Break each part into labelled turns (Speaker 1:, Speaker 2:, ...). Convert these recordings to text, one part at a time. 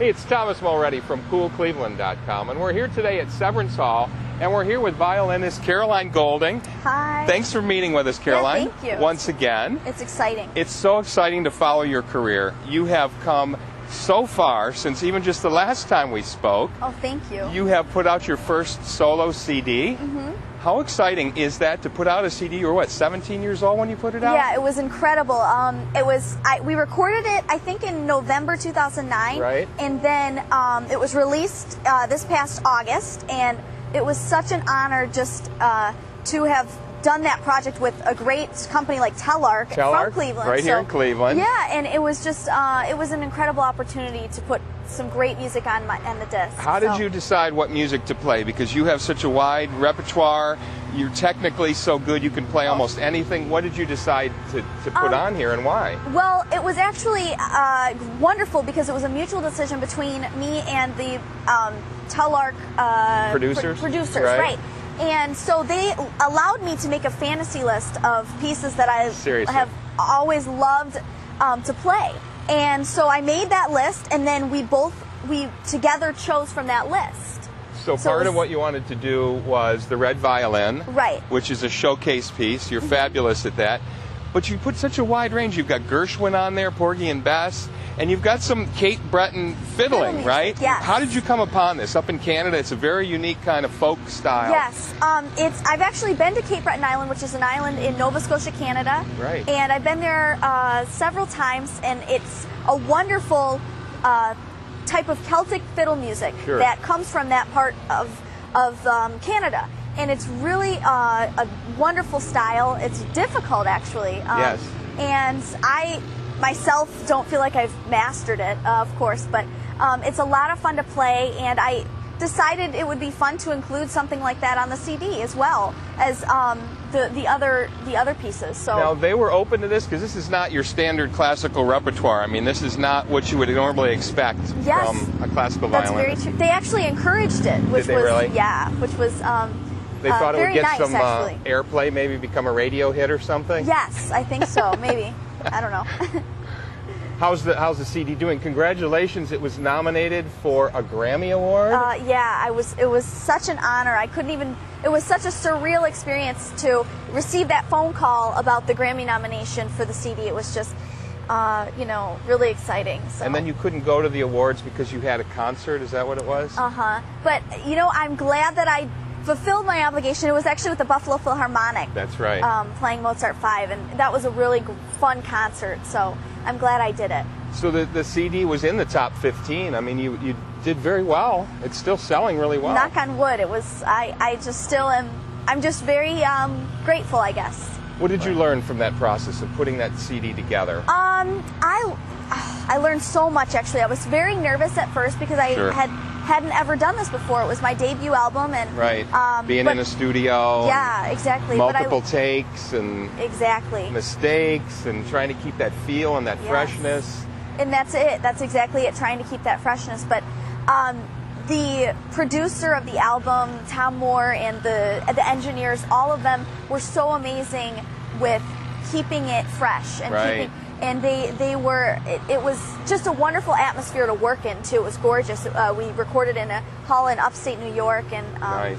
Speaker 1: Hey, it's Thomas Mulready from CoolCleveland.com, and we're here today at Severance Hall, and we're here with violinist Caroline Golding.
Speaker 2: Hi.
Speaker 1: Thanks for meeting with us, Caroline.
Speaker 2: Yeah, thank you.
Speaker 1: Once again.
Speaker 2: It's exciting.
Speaker 1: It's so exciting to follow your career. You have come so far since even just the last time we spoke.
Speaker 2: Oh, thank you.
Speaker 1: You have put out your first solo CD.
Speaker 2: Mm-hmm.
Speaker 1: How exciting is that to put out a CD? You were what, 17 years old when you put it out?
Speaker 2: Yeah, it was incredible. We recorded it, I think, in November 2009.
Speaker 1: Right.
Speaker 2: And then it was released this past August, and it was such an honor just to have done that project with a great company like Telarc from Cleveland.
Speaker 1: Right here in Cleveland.
Speaker 2: Yeah, and it was just it was an incredible opportunity to put some great music on the disc.
Speaker 1: How did you decide what music to play? Because you have such a wide repertoire. You're technically so good you can play almost anything. What did you decide to put on here, and why?
Speaker 2: Well, it was actually wonderful because it was a mutual decision between me and the Telarc
Speaker 1: producers,
Speaker 2: right? And so they allowed me to make a fantasy list of pieces that I have always loved to play. And so I made that list, and then we together chose from that list.
Speaker 1: So part of what you wanted to do was the Red Violin,
Speaker 2: right,
Speaker 1: which is a showcase piece. You're fabulous at that. But you put such a wide range. You've got Gershwin on there, Porgy and Bess, and you've got some Kate Breton fiddling, right?
Speaker 2: Yes.
Speaker 1: How did you come upon this? Up in Canada, it's a very unique kind of folk style.
Speaker 2: Yes. I've actually been to Cape Breton Island, which is an island in Nova Scotia, Canada.
Speaker 1: Right.
Speaker 2: And I've been there several times, and it's a wonderful type of Celtic fiddle music that comes from that part of Canada. And it's really a wonderful style. It's difficult, actually.
Speaker 1: Yes.
Speaker 2: And I myself don't feel like I've mastered it, of course, but it's a lot of fun to play, and I decided it would be fun to include something like that on the CD as well as the other pieces. So
Speaker 1: now they were open to this because this is not your standard classical repertoire. I mean, this is not what you would normally expect from a classical violinist.
Speaker 2: That's very true. They actually encouraged it, which
Speaker 1: Did they really?
Speaker 2: Yeah, which was.
Speaker 1: They thought it would get some
Speaker 2: airplay,
Speaker 1: maybe become a radio hit or something?
Speaker 2: Yes, I think so, maybe. I don't know.
Speaker 1: How's the CD doing? Congratulations, it was nominated for a Grammy Award?
Speaker 2: Yeah, it was such an honor. It was such a surreal experience to receive that phone call about the Grammy nomination for the CD. It was just, really exciting. So.
Speaker 1: And then you couldn't go to the awards because you had a concert, is that what it was?
Speaker 2: Uh-huh. But, I'm glad that I fulfilled my obligation. It was actually with the Buffalo Philharmonic.
Speaker 1: That's right.
Speaker 2: Playing Mozart 5, and that was a really fun concert, so I'm glad I did it.
Speaker 1: So the CD was in the top 15. I mean, you did very well. It's still selling really well.
Speaker 2: Knock on wood. It was. I just still am. I'm just very grateful, I guess.
Speaker 1: What did you learn from that process of putting that CD together?
Speaker 2: I learned so much, actually. I was very nervous at first because I hadn't ever done this before. It was my debut album, and
Speaker 1: being in a studio.
Speaker 2: Yeah, exactly.
Speaker 1: Multiple takes and mistakes, and trying to keep that feel and that freshness.
Speaker 2: And that's it. That's exactly it. Trying to keep that freshness. But the producer of the album, Tom Moore, and the engineers, all of them were so amazing with keeping it fresh and keeping. And they were. It was just a wonderful atmosphere to work in too. It was gorgeous. We recorded in a hall in upstate New York, and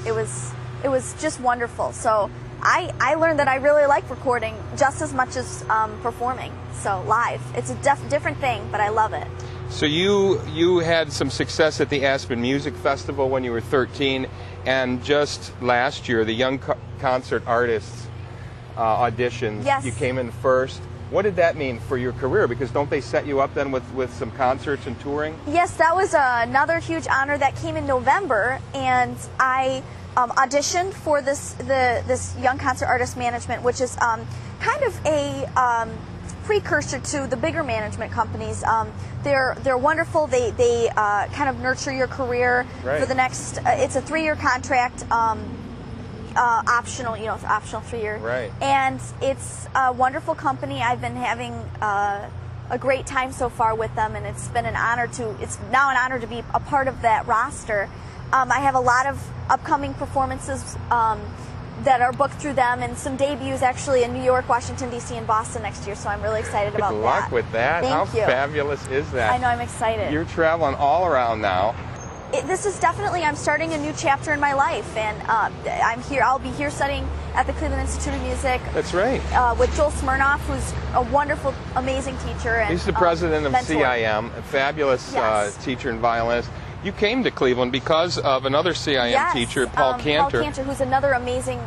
Speaker 2: it was just wonderful. So I learned that I really like recording just as much as performing. So live, it's a different thing, but I love it.
Speaker 1: So you had some success at the Aspen Music Festival when you were 13, and just last year the Young Concert Artists auditions.
Speaker 2: Yes.
Speaker 1: You came in first. What did that mean for your career? Because don't they set you up then with some concerts and touring?
Speaker 2: Yes, that was another huge honor that came in November, and I auditioned for this Young Concert Artist Management, which is kind of a precursor to the bigger management companies. They're wonderful. They kind of nurture your career for the next. It's a 3-year contract. Optional, it's optional 3 year.
Speaker 1: Right.
Speaker 2: And it's a wonderful company. I've been having a great time so far with them, and it's been an honor it's now an honor to be a part of that roster. I have a lot of upcoming performances that are booked through them, and some debuts actually in New York, Washington, D.C., and Boston next year, so I'm really excited about that.
Speaker 1: Good luck with that.
Speaker 2: Thank
Speaker 1: How
Speaker 2: you.
Speaker 1: fabulous is that?
Speaker 2: I know, I'm excited.
Speaker 1: You're traveling all around now.
Speaker 2: This is definitely, I'm starting a new chapter in my life, and I'll be here studying at the Cleveland Institute of Music.
Speaker 1: That's right.
Speaker 2: With Joel Smirnoff, who's a wonderful, amazing teacher. And,
Speaker 1: he's the president of
Speaker 2: mentor.
Speaker 1: CIM, a fabulous
Speaker 2: Yes.
Speaker 1: teacher and violinist. You came to Cleveland because of another CIM
Speaker 2: Yes,
Speaker 1: teacher, Paul Cantor.
Speaker 2: Paul Cantor, who's another amazing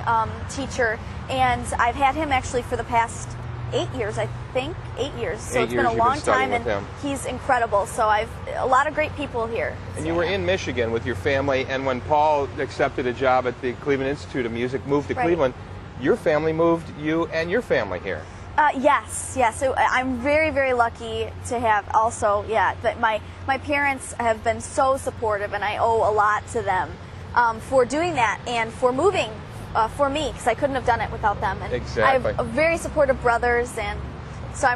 Speaker 2: teacher, and I've had him actually for the past 8 years, I think. 8 years. So
Speaker 1: 8
Speaker 2: it's
Speaker 1: years
Speaker 2: been a
Speaker 1: you've
Speaker 2: long
Speaker 1: been studying
Speaker 2: time,
Speaker 1: with
Speaker 2: and
Speaker 1: him.
Speaker 2: he's incredible. So I've a lot of great people here.
Speaker 1: And you were in Michigan with your family, and when Paul accepted a job at the Cleveland Institute of Music, moved to
Speaker 2: Right.
Speaker 1: Cleveland, your family moved you and your family here.
Speaker 2: Yes. So I'm very, very lucky to have also, that my parents have been so supportive, and I owe a lot to them for doing that and for moving for me, because I couldn't have done it without them. And
Speaker 1: Exactly.
Speaker 2: I have very supportive brothers, and so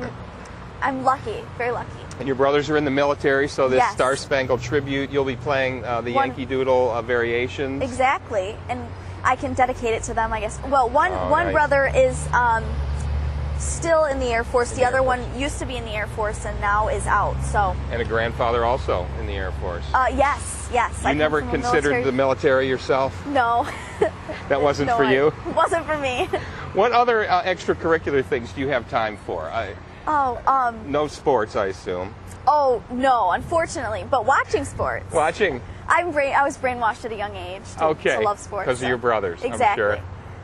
Speaker 2: I'm lucky, very lucky.
Speaker 1: And your brothers are in the military, so this
Speaker 2: Yes.
Speaker 1: Star Spangled Tribute, you'll be playing the Yankee Doodle variations.
Speaker 2: Exactly, and I can dedicate it to them, I guess. Well, one
Speaker 1: nice.
Speaker 2: brother is still in the Air Force. The other one used to be in the Air Force and now is out. So.
Speaker 1: And a grandfather also in the Air Force.
Speaker 2: Yes.
Speaker 1: You never considered the military yourself?
Speaker 2: No.
Speaker 1: That wasn't
Speaker 2: No,
Speaker 1: for you?
Speaker 2: It wasn't for me.
Speaker 1: What other extracurricular things do you have time for? No sports, I assume.
Speaker 2: Oh, no, unfortunately. But watching sports.
Speaker 1: Watching?
Speaker 2: I was brainwashed at a young age to love sports.
Speaker 1: Because of your brothers,
Speaker 2: exactly.
Speaker 1: I'm sure.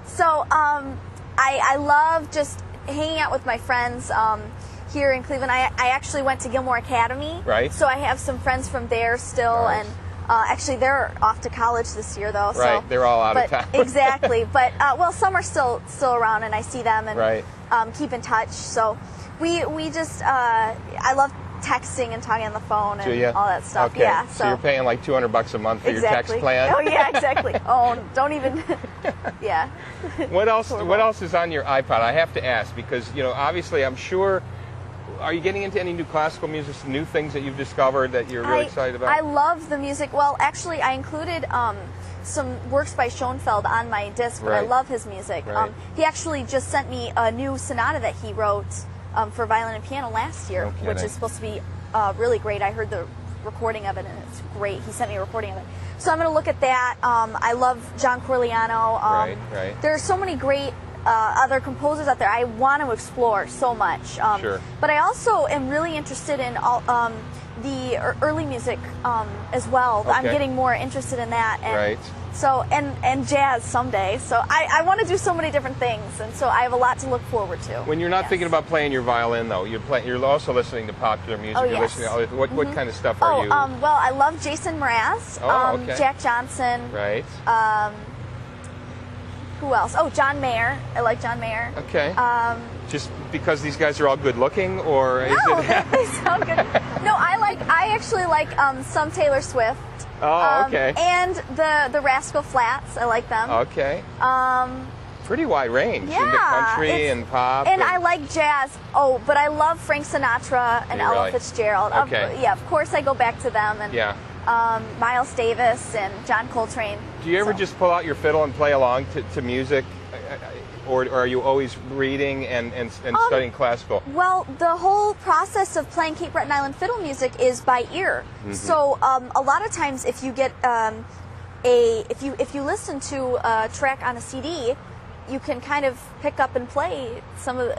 Speaker 2: So I love just hanging out with my friends here in Cleveland. I actually went to Gilmore Academy.
Speaker 1: Right.
Speaker 2: So I have some friends from there still.
Speaker 1: Nice.
Speaker 2: And actually, they're off to college this year, though.
Speaker 1: Right, they're all out of town.
Speaker 2: Exactly. But, well, some are still around, and I see them and keep in touch. So we just, I love texting and talking on the phone and all that stuff.
Speaker 1: Okay.
Speaker 2: Yeah.
Speaker 1: So you're paying like $200 a month for your text plan?
Speaker 2: Oh, yeah, exactly. Oh, don't even, yeah.
Speaker 1: What else is on your iPod? I have to ask because, obviously I'm sure, are you getting into any new classical music, some new things that you've discovered that you're really excited about?
Speaker 2: I love the music. Well, actually, I included some works by Schoenfeld on my disc, but I love his music.
Speaker 1: Right.
Speaker 2: He actually just sent me a new sonata that he wrote for violin and piano last year, which is supposed to be really great. I heard the recording of it, and it's great. He sent me a recording of it. So I'm going to look at that. I love John Corigliano.
Speaker 1: Right.
Speaker 2: There are so many great other composers out there I want to explore so much.
Speaker 1: Sure.
Speaker 2: But I also am really interested in all the early music as well.
Speaker 1: Okay.
Speaker 2: I'm getting more interested in that. And
Speaker 1: Right.
Speaker 2: So and jazz someday. So I want to do so many different things, and so I have a lot to look forward to.
Speaker 1: When you're not thinking about playing your violin, though, you're also listening to popular music.
Speaker 2: Oh,
Speaker 1: you're
Speaker 2: yes.
Speaker 1: listening to what kind of stuff are you?
Speaker 2: Well, I love Jason Mraz,
Speaker 1: Okay.
Speaker 2: Jack Johnson.
Speaker 1: Right.
Speaker 2: Who else? Oh, John Mayer. I like John Mayer.
Speaker 1: Okay. Just because these guys are all good looking, or is
Speaker 2: No,
Speaker 1: it?
Speaker 2: they sound good. No, I actually like some Taylor Swift.
Speaker 1: Oh, okay.
Speaker 2: And the Rascal Flatts. I like them.
Speaker 1: Okay. Pretty wide range.
Speaker 2: Yeah,
Speaker 1: Into country and pop.
Speaker 2: And I like jazz. Oh, but I love Frank Sinatra and Ella
Speaker 1: Really?
Speaker 2: Fitzgerald.
Speaker 1: Okay.
Speaker 2: Of course I go back to them. And Miles Davis and John Coltrane.
Speaker 1: Do you ever just pull out your fiddle and play along to music? Or are you always reading and studying classical?
Speaker 2: Well, the whole process of playing Cape Breton Island fiddle music is by ear.
Speaker 1: Mm-hmm.
Speaker 2: So a lot of times, if you get if you listen to a track on a CD, you can kind of pick up and play some of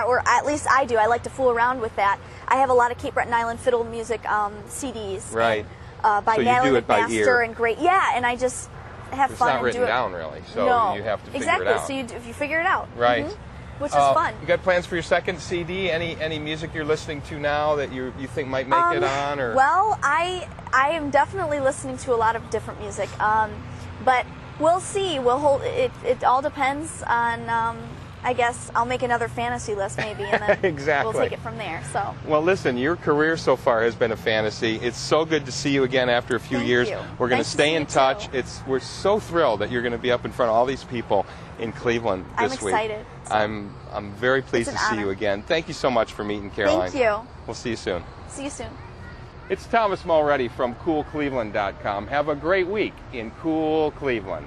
Speaker 2: or at least I do. I like to fool around with that. I have a lot of Cape Breton Island fiddle music CDs.
Speaker 1: Right.
Speaker 2: By
Speaker 1: So you
Speaker 2: Natalie
Speaker 1: do it by ear.
Speaker 2: McMaster and great. Yeah, and I just have
Speaker 1: It's
Speaker 2: fun
Speaker 1: not
Speaker 2: and
Speaker 1: written
Speaker 2: do it.
Speaker 1: down really, so
Speaker 2: No.
Speaker 1: you have to figure
Speaker 2: exactly.
Speaker 1: it out.
Speaker 2: So if you figure it out,
Speaker 1: Right.
Speaker 2: which is fun.
Speaker 1: You got plans for your second CD? Any music you're listening to now that you think might make it on? Or
Speaker 2: Well, I am definitely listening to a lot of different music, but we'll see. We'll hold it. It all depends on. I guess I'll make another fantasy list maybe, and then
Speaker 1: Exactly.
Speaker 2: we'll take it from there. So.
Speaker 1: Well, listen, your career so far has been a fantasy. It's so good to see you again after a few
Speaker 2: Thank
Speaker 1: years.
Speaker 2: you.
Speaker 1: We're going
Speaker 2: Nice
Speaker 1: to
Speaker 2: to
Speaker 1: stay
Speaker 2: see
Speaker 1: in
Speaker 2: you,
Speaker 1: touch.
Speaker 2: too.
Speaker 1: We're so thrilled that you're going to be up in front of all these people in Cleveland this
Speaker 2: I'm
Speaker 1: week.
Speaker 2: excited. So.
Speaker 1: I'm very pleased
Speaker 2: It's
Speaker 1: to
Speaker 2: an
Speaker 1: see you
Speaker 2: honor.
Speaker 1: again. Thank you so much for meeting Caroline.
Speaker 2: Thank you.
Speaker 1: We'll see you soon.
Speaker 2: See you soon.
Speaker 1: It's Thomas Mulready from CoolCleveland.com. Have a great week in cool Cleveland.